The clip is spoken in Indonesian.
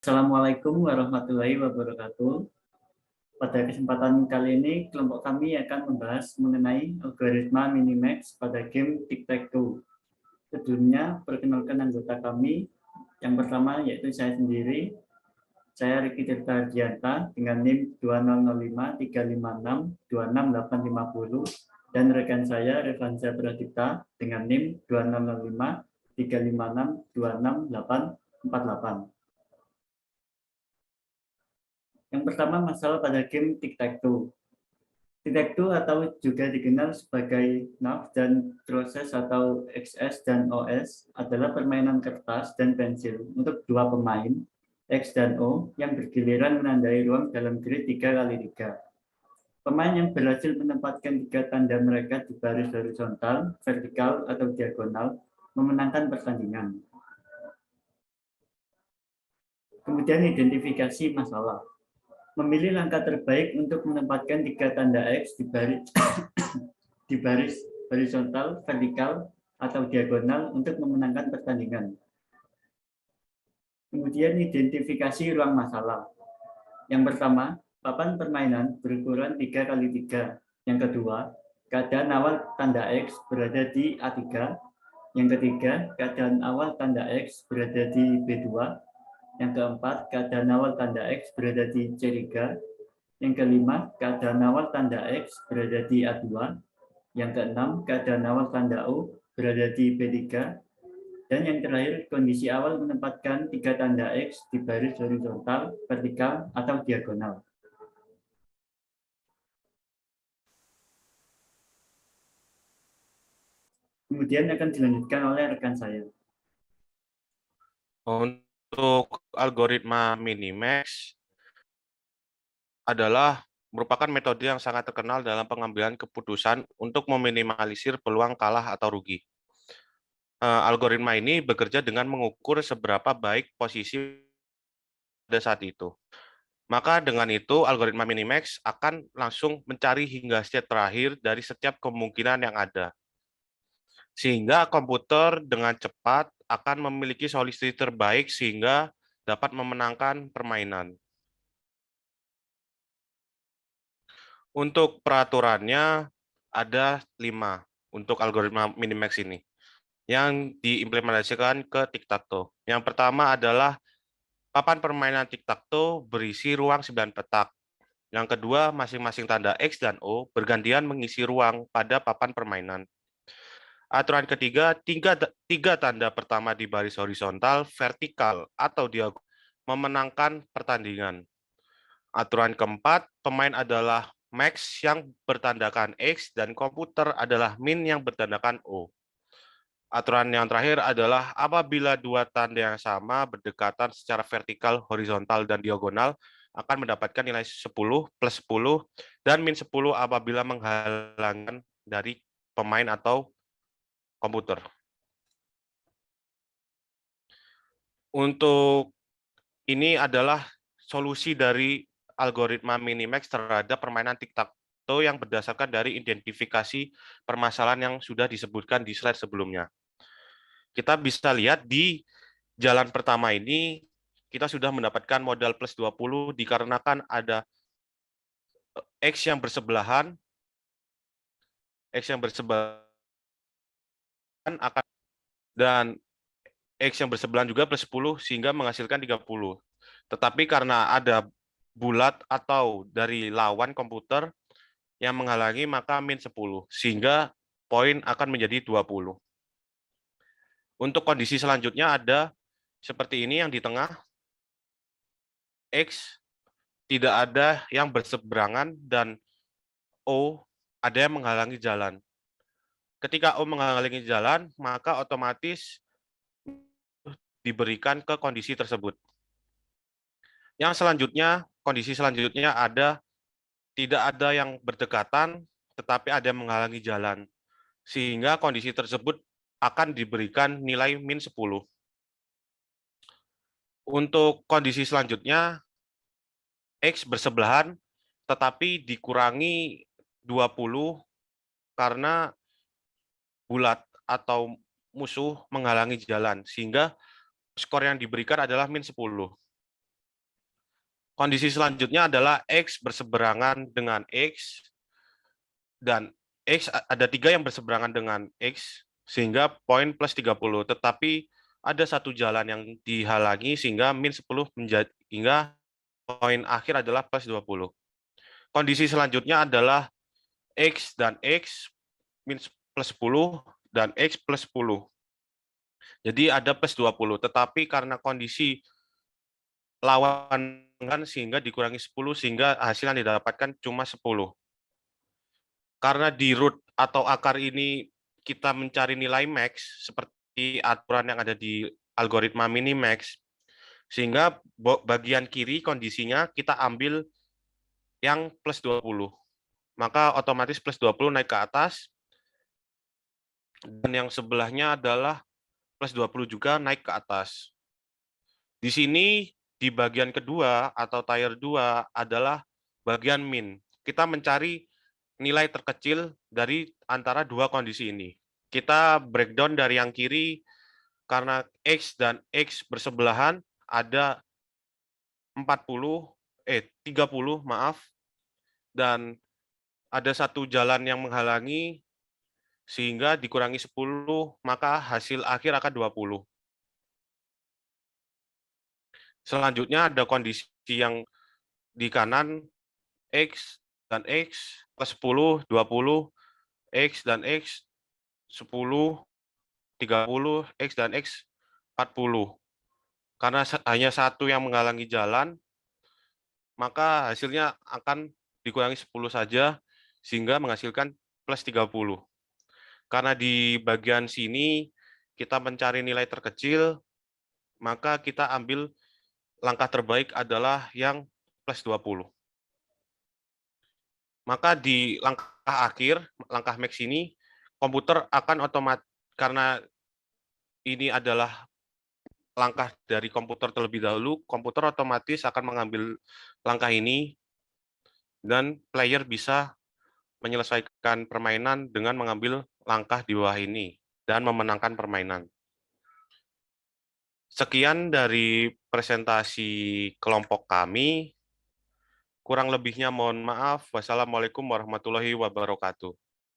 Assalamualaikum warahmatullahi wabarakatuh. Pada kesempatan kali ini, kelompok kami akan membahas mengenai algoritma Minimax pada game Tic-Tac-Toe. Sebelumnya, perkenalkan anggota kami. Yang pertama yaitu saya sendiri. Saya Riki Tirta Ardianta dengan NIM 200535626850 dan rekan saya Revansa Pradipta dengan NIM 200535626848. Yang pertama masalah pada game Tic-Tac-Toe. Tic-Tac-Toe atau juga dikenal sebagai NAF dan Crosses atau XS dan OS adalah permainan kertas dan pensil untuk dua pemain X dan O yang bergiliran menandai ruang dalam grid 3x3. Pemain yang berhasil menempatkan tiga tanda mereka di baris horizontal, vertikal, atau diagonal memenangkan pertandingan. Kemudian identifikasi masalah. Memilih langkah terbaik untuk menempatkan tiga tanda X di baris horizontal, vertikal, atau diagonal untuk memenangkan pertandingan. Kemudian identifikasi ruang masalah. Yang pertama, papan permainan berukuran 3x3. Yang kedua, keadaan awal tanda X berada di A3. Yang ketiga, keadaan awal tanda X berada di B2. Yang keempat, keadaan awal tanda X berada di C3. Yang kelima, keadaan awal tanda X berada di A2. Yang keenam, keadaan awal tanda O berada di B3. Dan yang terakhir, kondisi awal menempatkan tiga tanda X di baris horizontal, vertikal, atau diagonal. Kemudian akan dilanjutkan oleh rekan saya. Untuk algoritma Minimax adalah merupakan metode yang sangat terkenal dalam pengambilan keputusan untuk meminimalisir peluang kalah atau rugi. Algoritma ini bekerja dengan mengukur seberapa baik posisi pada saat itu. Maka dengan itu, algoritma Minimax akan langsung mencari hingga state terakhir dari setiap kemungkinan yang ada. Sehingga komputer dengan cepat akan memiliki solusi terbaik sehingga dapat memenangkan permainan. Untuk peraturannya ada 5 untuk algoritma Minimax ini yang diimplementasikan ke Tic-Tac-Toe. Yang pertama adalah papan permainan Tic-Tac-Toe berisi ruang 9 petak. Yang kedua, masing-masing tanda X dan O bergantian mengisi ruang pada papan permainan. Aturan ketiga, tiga tanda pertama di baris horizontal, vertikal, atau diagonal memenangkan pertandingan. Aturan keempat, pemain adalah max yang bertandakan X dan komputer adalah min yang bertandakan O. Aturan yang terakhir adalah apabila dua tanda yang sama berdekatan secara vertikal, horizontal, dan diagonal akan mendapatkan nilai 10 plus 10 dan min 10 apabila menghalangkan dari pemain atau komputer. Untuk ini adalah solusi dari algoritma Minimax terhadap permainan tic-tac-toe yang berdasarkan dari identifikasi permasalahan yang sudah disebutkan di slide sebelumnya. Kita bisa lihat di jalan pertama ini, kita sudah mendapatkan modal plus 20 dikarenakan ada X yang bersebelahan, akan dan X yang bersebelahan juga plus 10 sehingga menghasilkan 30. Tetapi karena ada bulat atau dari lawan komputer yang menghalangi maka min 10 sehingga poin akan menjadi 20. Untuk kondisi selanjutnya ada seperti ini yang di tengah X tidak ada yang berseberangan dan O ada yang menghalangi jalan. Ketika O menghalangi jalan maka otomatis diberikan ke kondisi tersebut. Yang selanjutnya, kondisi selanjutnya ada tidak ada yang berdekatan, tetapi ada yang menghalangi jalan. Sehingga kondisi tersebut akan diberikan nilai min 10. Untuk kondisi selanjutnya, X bersebelahan, tetapi dikurangi 20 karena bulat atau musuh menghalangi jalan. Sehingga skor yang diberikan adalah min 10. Kondisi selanjutnya adalah X berseberangan dengan X, dan X ada 3 yang berseberangan dengan X, sehingga poin plus 30. Tetapi ada satu jalan yang dihalangi sehingga min 10 hingga poin akhir adalah plus 20. Kondisi selanjutnya adalah X dan X min plus 10 dan X plus 10. Jadi ada plus 20, tetapi karena kondisi lawan kan sehingga dikurangi 10 sehingga hasil yang didapatkan cuma 10. Karena di root atau akar ini kita mencari nilai max seperti aturan yang ada di algoritma minimax, sehingga bagian kiri kondisinya kita ambil yang plus 20. Maka otomatis plus 20 naik ke atas, dan yang sebelahnya adalah plus 20 juga naik ke atas. Di sini di bagian kedua atau tier 2 adalah bagian min. Kita mencari nilai terkecil dari antara dua kondisi ini. Kita breakdown dari yang kiri, karena X dan X bersebelahan ada 30, maaf, dan ada satu jalan yang menghalangi sehingga dikurangi 10, maka hasil akhir akan 20. Selanjutnya ada kondisi yang di kanan, X dan X plus 10, 20, X dan X 10, 30, X dan X 40. Karena hanya satu yang menghalangi jalan, maka hasilnya akan dikurangi 10 saja, sehingga menghasilkan plus 30. Karena di bagian sini kita mencari nilai terkecil, maka kita ambil langkah terbaik adalah yang plus 20. Maka di langkah akhir, langkah max ini, komputer akan otomatis, karena ini adalah langkah dari komputer terlebih dahulu, komputer otomatis akan mengambil langkah ini, dan player bisa menyelesaikan permainan dengan mengambil langkah di bawah ini, dan memenangkan permainan. Sekian dari presentasi kelompok kami. Kurang lebihnya mohon maaf. Wassalamualaikum warahmatullahi wabarakatuh.